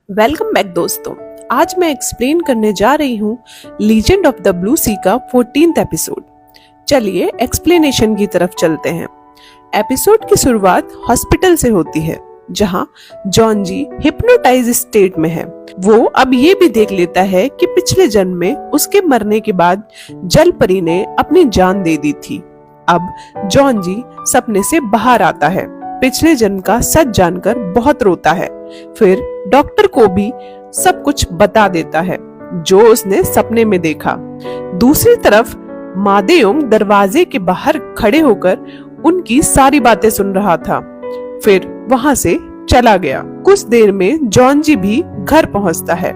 Welcome back दोस्तों। आज मैं एक्सप्लेन करने जा रही हूँ लीजेंड ऑफ द ब्लू सी का 14th एपिसोड। चलिए एक्सप्लेनेशन की तरफ चलते हैं। एपिसोड की शुरुआत हॉस्पिटल से होती है जहाँ जॉन जी हिप्नोटाइज स्टेट में है। वो अब ये भी देख लेता है कि पिछले जन्म में उसके मरने के बाद जल परी ने अपनी जान दे दी थी। अब जॉन जी सपने से बाहर आता है, पिछले जन्म का सच जानकर बहुत रोता है। फिर डॉक्टर को भी सब कुछ बता देता है जो उसने सपने में देखा। दूसरी तरफ मादेयोंग दरवाजे के बाहर खड़े होकर उनकी सारी बातें सुन रहा था, फिर वहां से चला गया। कुछ देर में जॉन जी भी घर पहुंचता है।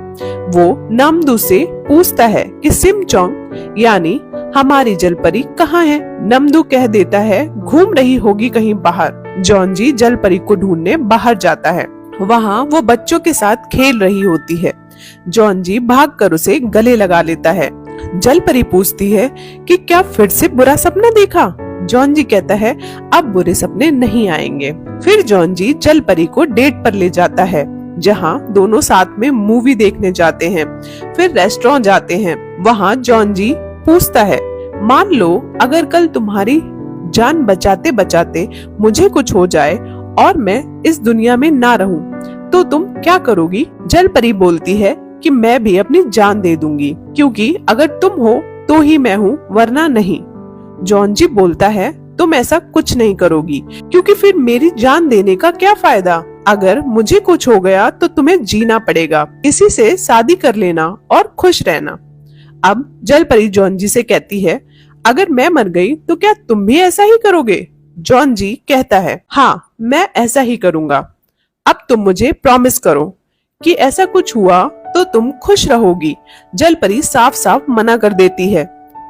वो नमदू से पूछता है कि सिम चोंग यानी हमारी जलपरी कहाँ है। नमदू कह देता है घूम रही होगी कहीं बाहर। जॉन जी जलपरी को ढूंढने बाहर जाता है। वहाँ वो बच्चों के साथ खेल रही होती है। जॉन जी भागकर उसे गले लगा लेता है। जलपरी पूछती है कि क्या फिर से बुरा सपना देखा। जॉन जी कहता है अब बुरे सपने नहीं आएंगे। फिर जॉन जी जलपरी को डेट पर ले जाता है जहाँ दोनों साथ में मूवी देखने जाते हैं। फिर रेस्टोरेंट जाते हैं। वहाँ जॉन जी पूछता है मान लो अगर कल तुम्हारी जान बचाते बचाते मुझे कुछ हो जाए और मैं इस दुनिया में ना रहूं तो तुम क्या करोगी। जलपरी बोलती है कि मैं भी अपनी जान दे दूंगी, क्योंकि अगर तुम हो तो ही मैं हूँ वरना नहीं। जॉन जी बोलता है तुम ऐसा कुछ नहीं करोगी, क्योंकि फिर मेरी जान देने का क्या फायदा। अगर मुझे कुछ हो गया तो तुम्हें जीना पड़ेगा, इसी से शादी कर लेना और खुश रहना। अब जलपरी जॉन जी से कहती है अगर मैं मर गई तो क्या तुम भी ऐसा ही करोगे। जॉन जी कहता है हाँ मैं ऐसा ही करूंगा। अब तुम मुझे प्रॉमिस करो कि ऐसा कुछ हुआ तो तुम खुश रहोगी। जलपरी साफ साफ मना कर देती है।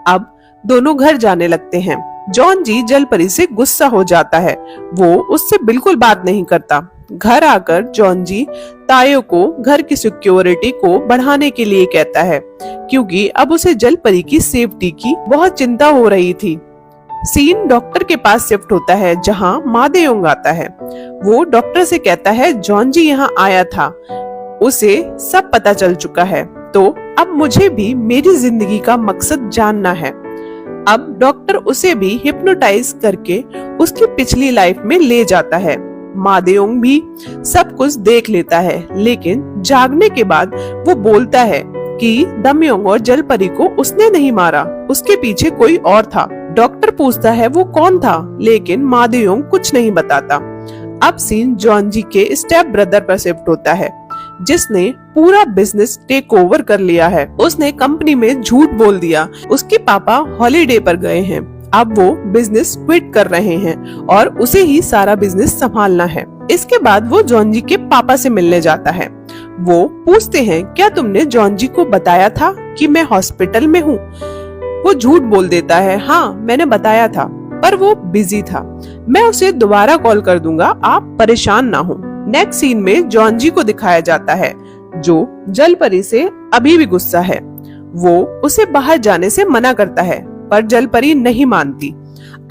अब दोनों घर जाने लगते हैं। जॉन जी जलपरी से गुस्सा हो जाता है। वो उससे बिल्कुल बात नहीं करता। घर आकर जॉन जी तायो को घर की सिक्योरिटी को बढ़ाने के लिए कहता है, क्योंकि अब उसे जलपरी की सेफ्टी की बहुत चिंता हो रही थी। सीन डॉक्टर के पास शिफ्ट होता है जहां मादेयोंग आता है। वो डॉक्टर से कहता है जॉन जी यहाँ आया था, उसे सब पता चल चुका है, तो अब मुझे भी मेरी जिंदगी का मकसद जानना है। अब डॉक्टर उसे भी हिप्नोटाइज करके उसकी पिछली लाइफ में ले जाता है। मादेयोंग भी सब कुछ देख लेता है, लेकिन जागने के बाद वो बोलता है कि दमयोंग और जलपरी को उसने नहीं मारा, उसके पीछे कोई और था। डॉक्टर पूछता है वो कौन था, लेकिन मादेयोंग कुछ नहीं बताता। अब सीन जॉन जी के स्टेप ब्रदर पर शिफ्ट होता है, जिसने पूरा बिजनेस टेक ओवर कर लिया है। उसने कंपनी में झूठ बोल दिया। उसके पापा हॉलीडे पर गए हैं। अब वो बिजनेस क्विट कर रहे हैं और उसे ही सारा बिजनेस संभालना है। इसके बाद वो जॉन जी के पापा से मिलने जाता है। वो पूछते हैं क्या तुमने जॉन जी को बताया था कि मैं हॉस्पिटल में हूँ। वो झूठ बोल देता है हाँ मैंने बताया था, पर वो बिजी था, मैं उसे दोबारा कॉल कर दूंगा, आप परेशान ना हो। नेक्स्ट सीन में जॉन जी को दिखाया जाता है जो जलपरी से अभी भी गुस्सा है। वो उसे बाहर जाने से मना करता है, पर जलपरी नहीं मानती।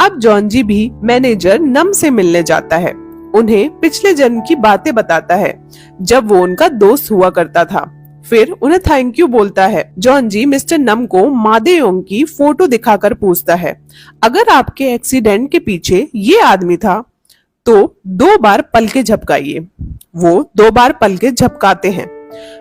अब जॉन जी भी मैनेजर नम से मिलने जाता है। उन्हें पिछले जन्म की बातें बताता है जब वो उनका दोस्त हुआ करता था। फिर उन्हें थैंक यू बोलता है। जॉन जी मिस्टर नम को मादेयोंग की फोटो दिखाकर पूछता है अगर आपके एक्सीडेंट के पीछे ये आदमी था तो 2 बार पलके झपकाइए। वो 2 बार पलके झपकाते हैं।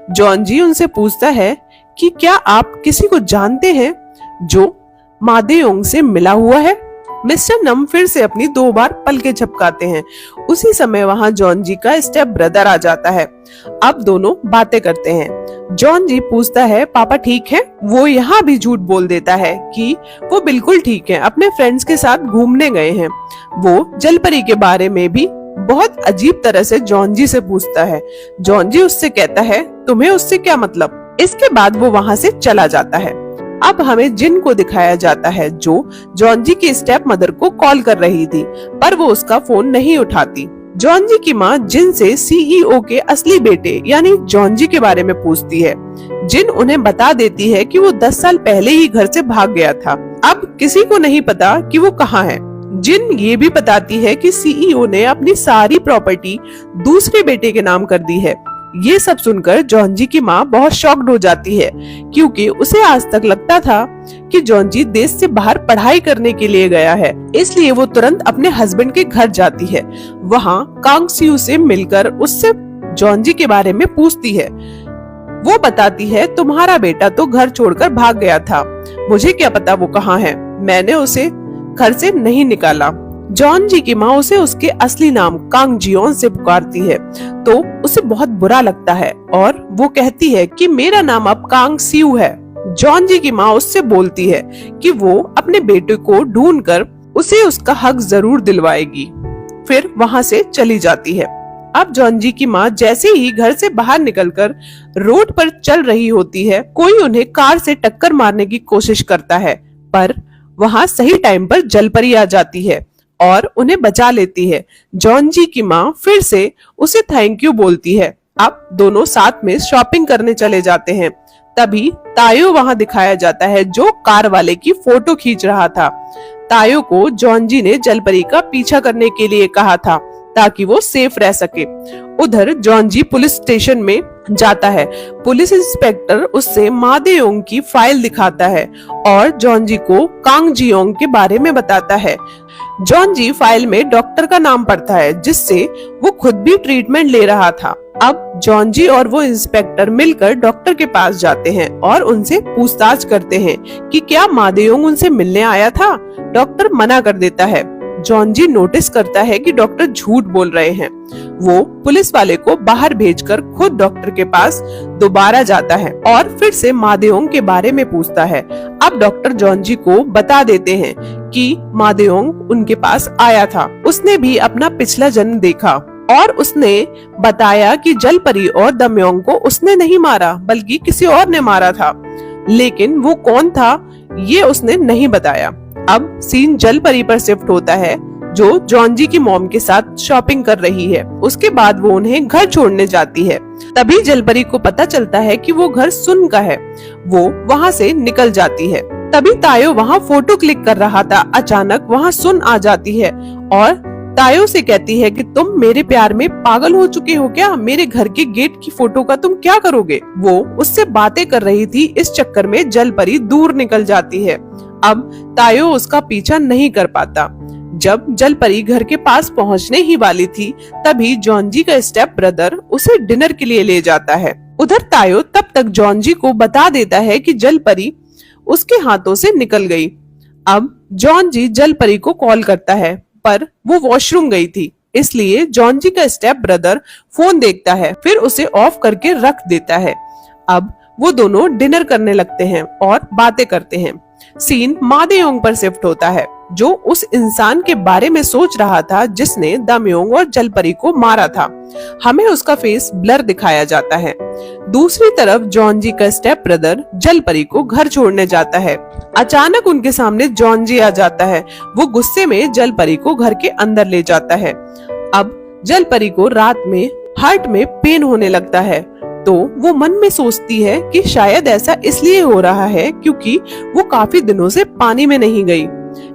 जॉन जी उनसे पूछता है कि क्या आप किसी को जानते हैं जो मादेयोंग से मिला हुआ है। मिस्टर नम फिर से अपनी 2 बार पलके झपकाते हैं। उसी समय वहां जॉन जी का स्टेप ब्रदर आ जाता है। अब दोनों बातें करते हैं। जॉन जी पूछता है पापा ठीक है। वो यहाँ भी झूठ बोल देता है कि वो बिल्कुल ठीक है, अपने फ्रेंड्स के साथ घूमने गए हैं। वो जलपरी के बारे में भी बहुत अजीब तरह से जॉन जी से पूछता है। जॉन जी उससे कहता है तुम्हें उससे क्या मतलब। इसके बाद वो वहाँ से चला जाता है। अब हमें जिन को दिखाया जाता है जो जॉन जी की स्टेप मदर को कॉल कर रही थी, पर वो उसका फोन नहीं उठाती। जॉन जी की माँ जिन से सीईओ के असली बेटे यानी जॉन जी के बारे में पूछती है। जिन उन्हें बता देती है कि वो 10 साल पहले ही घर से भाग गया था। अब किसी को नहीं पता कि वो कहाँ है। जिन ये भी बताती है कि सीईओ ने अपनी सारी प्रॉपर्टी दूसरे बेटे के नाम कर दी है। ये सब सुनकर जॉनजी की माँ बहुत शॉक्ड हो जाती है, क्योंकि उसे आज तक लगता था कि जॉनजी देश से बाहर पढ़ाई करने के लिए गया है। इसलिए वो तुरंत अपने हस्बैंड के घर जाती है। वहाँ कांग सियू से मिलकर उससे जॉनजी के बारे में पूछती है। वो बताती है, तुम्हारा बेटा तो घर छोड़कर भाग गया था, मुझे क्या पता वो कहाँ है, मैंने उसे घर से नहीं निकाला। जॉनजी की माँ उसे उसके असली नाम कांग जियोन से पुकारती है, तो उसे बहुत बुरा लगता है और वो कहती है कि मेरा नाम अब कांग सियू है। जॉनजी की माँ उससे बोलती है कि वो अपने बेटे को ढूंढकर उसे उसका हक जरूर दिलवाएगी। फिर वहाँ से चली जाती है। अब जॉनजी की माँ जैसे ही घर से बाहर निकलकर रोड पर चल रही होती है, कोई उन्हें कार से टक्कर मारने की कोशिश करता है, पर वहाँ सही टाइम पर जलपरी आ जाती है और उन्हें बचा लेती है। जॉनजी की माँ फिर से उसे थैंक यू बोलती है। अब दोनों साथ में शॉपिंग करने चले जाते हैं। तभी तायो वहाँ दिखाया जाता है, जो कार वाले की फोटो खींच रहा था। तायो को जॉनजी ने जलपरी का पीछा करने के लिए कहा था ताकि वो सेफ रह सके। उधर जॉनजी पुलिस स्टेशन में जाता है। पुलिस इंस्पेक्टर उससे मादेयोंग की फाइल दिखाता है और जॉनजी को कांग जियोंग के बारे में बताता है। जॉनजी फाइल में डॉक्टर का नाम पढ़ता है, जिससे वो खुद भी ट्रीटमेंट ले रहा था। अब जॉनजी और वो इंस्पेक्टर मिलकर डॉक्टर के पास जाते हैं और उनसे पूछताछ करते हैं कि क्या मादेयोंग उनसे मिलने आया था। डॉक्टर मना कर देता है। जॉनजी नोटिस करता है कि डॉक्टर झूठ बोल रहे हैं। वो पुलिस वाले को बाहर भेजकर खुद डॉक्टर के पास दोबारा जाता है और फिर से मादेयोंग के बारे में पूछता है। अब डॉक्टर जॉनजी को बता देते हैं कि मादेयोंग उनके पास आया था। उसने भी अपना पिछला जन्म देखा और उसने बताया कि जलपरी और दमयोंग को उसने नहीं मारा, बल्कि किसी और ने मारा था, लेकिन वो कौन था ये उसने नहीं बताया। अब सीन जलपरी पर शिफ्ट होता है, जो जॉनजी की मॉम के साथ शॉपिंग कर रही है। उसके बाद वो उन्हें घर छोड़ने जाती है। तभी जलपरी को पता चलता है कि वो घर सुन का है। वो वहाँ से निकल जाती है। तभी तायो वहाँ फोटो क्लिक कर रहा था। अचानक वहाँ सुन आ जाती है और तायो से कहती है कि तुम मेरे प्यार में पागल हो चुके हो क्या? मेरे घर के गेट की फोटो का तुम क्या करोगे? वो उससे बातें कर रही थी। इस चक्कर में जलपरी दूर निकल जाती है। अब तायो उसका पीछा नहीं कर पाता। जब जलपरी घर के पास पहुंचने ही वाली थी, तभी जॉनजी का स्टेप ब्रदर उसे डिनर के लिए ले जाता है। उधर तायो तब तक जॉनजी को बता देता है कि जलपरी उसके हाथों से निकल गई। अब जॉनजी जलपरी को कॉल करता है, पर वो वॉशरूम गई थी, इसलिए जॉनजी का स्टेप ब्रदर फोन देखता है, फिर उसे ऑफ करके रख देता है। अब वो दोनों डिनर करने लगते हैं और बातें करते हैं। सीन मादेयोंग पर शिफ्ट होता है, जो उस इंसान के बारे में सोच रहा था जिसने दमयोंग और जलपरी को मारा था। हमें उसका फेस ब्लर दिखाया जाता है। दूसरी तरफ जॉनजी का स्टेप ब्रदर जलपरी को घर छोड़ने जाता है। अचानक उनके सामने जॉनजी आ जाता है। वो गुस्से में जलपरी को घर के अंदर ले जाता है। अब जलपरी को रात में हार्ट में पेन होने लगता है, तो वो मन में सोचती है कि शायद ऐसा इसलिए हो रहा है क्योंकि वो काफी दिनों से पानी में नहीं गई।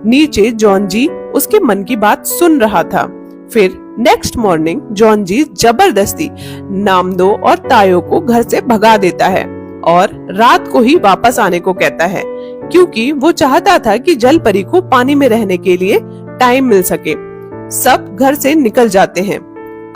नीचे जॉनजी उसके मन की बात सुन रहा था। फिर नेक्स्ट मॉर्निंग जॉनजी जबरदस्ती नामदो और तायो को घर से भगा देता है और रात को ही वापस आने को कहता है, क्योंकि वो चाहता था कि जलपरी को पानी में रहने के लिए टाइम मिल सके। सब घर से निकल जाते हैं।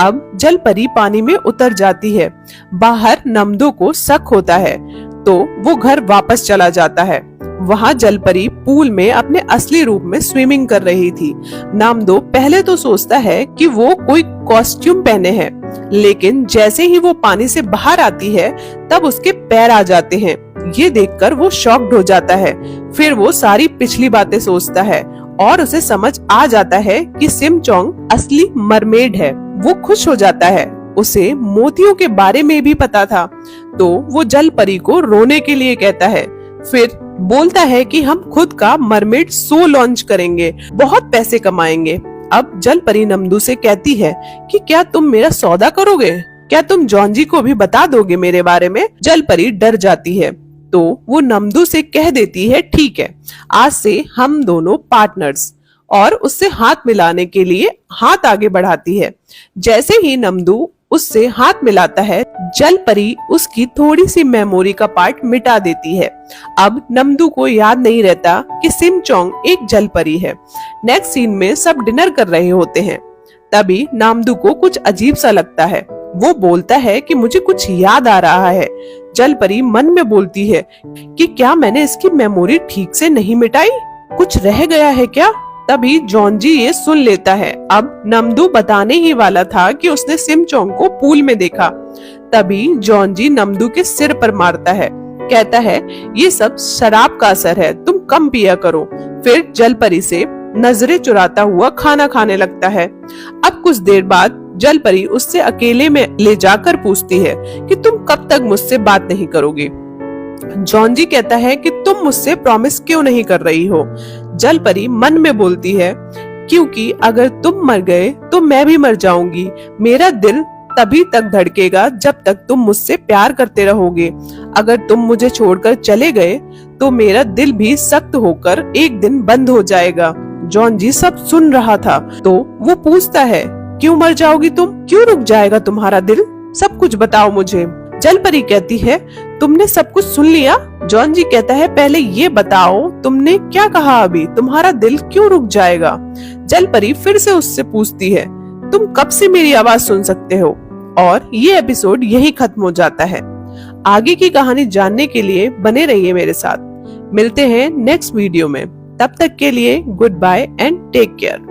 अब जलपरी पानी में उतर जाती है। बाहर नमदो को शक होता है, तो वो घर वापस चला जाता है। वहाँ जलपरी पूल में अपने असली रूप में स्विमिंग कर रही थी। नामदो पहले तो सोचता है कि वो कोई कॉस्ट्यूम पहने है, लेकिन जैसे ही वो पानी से बाहर आती है तब उसके पैर आ जाते हैं। ये देखकर वो शॉक्ड हो जाता है। फिर वो सारी पिछली बातें सोचता है और उसे समझ आ जाता है कि सिम चोंग असली मरमेड है। वो खुश हो जाता है। उसे मोतियों के बारे में भी पता था, तो वो जलपरी को रोने के लिए कहता है। फिर बोलता है कि हम खुद का मरमेड शो लॉन्च करेंगे, बहुत पैसे कमाएंगे। अब जलपरी नमदू से कहती है कि क्या तुम मेरा सौदा करोगे? क्या तुम जॉनजी को भी बता दोगे मेरे बारे में? जलपरी डर जाती है, तो वो नमदू से कह देती है ठीक है, आज से हम दोनों पार्टनर्स, और उससे हाथ मिलाने के लिए हाथ आगे बढ़ाती है। जैसे ही नमदू उससे हाथ मिलाता है, जल परी उसकी थोड़ी सी मेमोरी का पार्ट मिटा देती है। अब नमदू को याद नहीं रहता कि सिमचोंग एक जल परी है। नेक्स्ट सीन में सब डिनर कर रहे होते हैं। तभी नामदू को कुछ अजीब सा लगता है। वो बोलता है कि मुझे कुछ याद आ रहा है। जल परी मन में बोलती है कि क्या मैंने इसकी मेमोरी ठीक से नहीं मिटाई, कुछ रह गया है क्या। तभी जॉनजी ये सुन लेता है। अब नमदू बताने ही वाला था कि उसने सिमचोंग को पूल में देखा। तभी जॉनजी नमदू के सिर पर मारता है, कहता है ये सब शराब का असर है, तुम कम पिया करो। फिर जल परी से नजरें चुराता हुआ खाना खाने लगता है। अब कुछ देर बाद जल परी उससे अकेले में ले जाकर पूछती है कि तुम कब तक मुझसे बात नहीं करोगे। जॉनजी कहता है कि तुम मुझसे प्रॉमिस क्यों नहीं कर रही हो। जल परी मन में बोलती है क्योंकि अगर तुम मर गए तो मैं भी मर जाऊंगी। मेरा दिल तभी तक धड़केगा जब तक तुम मुझसे प्यार करते रहोगे। अगर तुम मुझे छोड़कर चले गए तो मेरा दिल भी सख्त होकर एक दिन बंद हो जाएगा। जॉनजी सब सुन रहा था तो वो पूछता है क्यों मर जाओगी तुम, क्यों रुक जाएगा तुम्हारा दिल, सब कुछ बताओ मुझे। जल परी कहती है तुमने सब कुछ सुन लिया। जॉनजी कहता है पहले ये बताओ तुमने क्या कहा, अभी तुम्हारा दिल क्यों रुक जाएगा। जल परी फिर से उससे पूछती है तुम कब से मेरी आवाज सुन सकते हो। और ये एपिसोड यही खत्म हो जाता है। आगे की कहानी जानने के लिए बने रहिए मेरे साथ। मिलते हैं नेक्स्ट वीडियो में, तब तक के लिए goodbye and take care.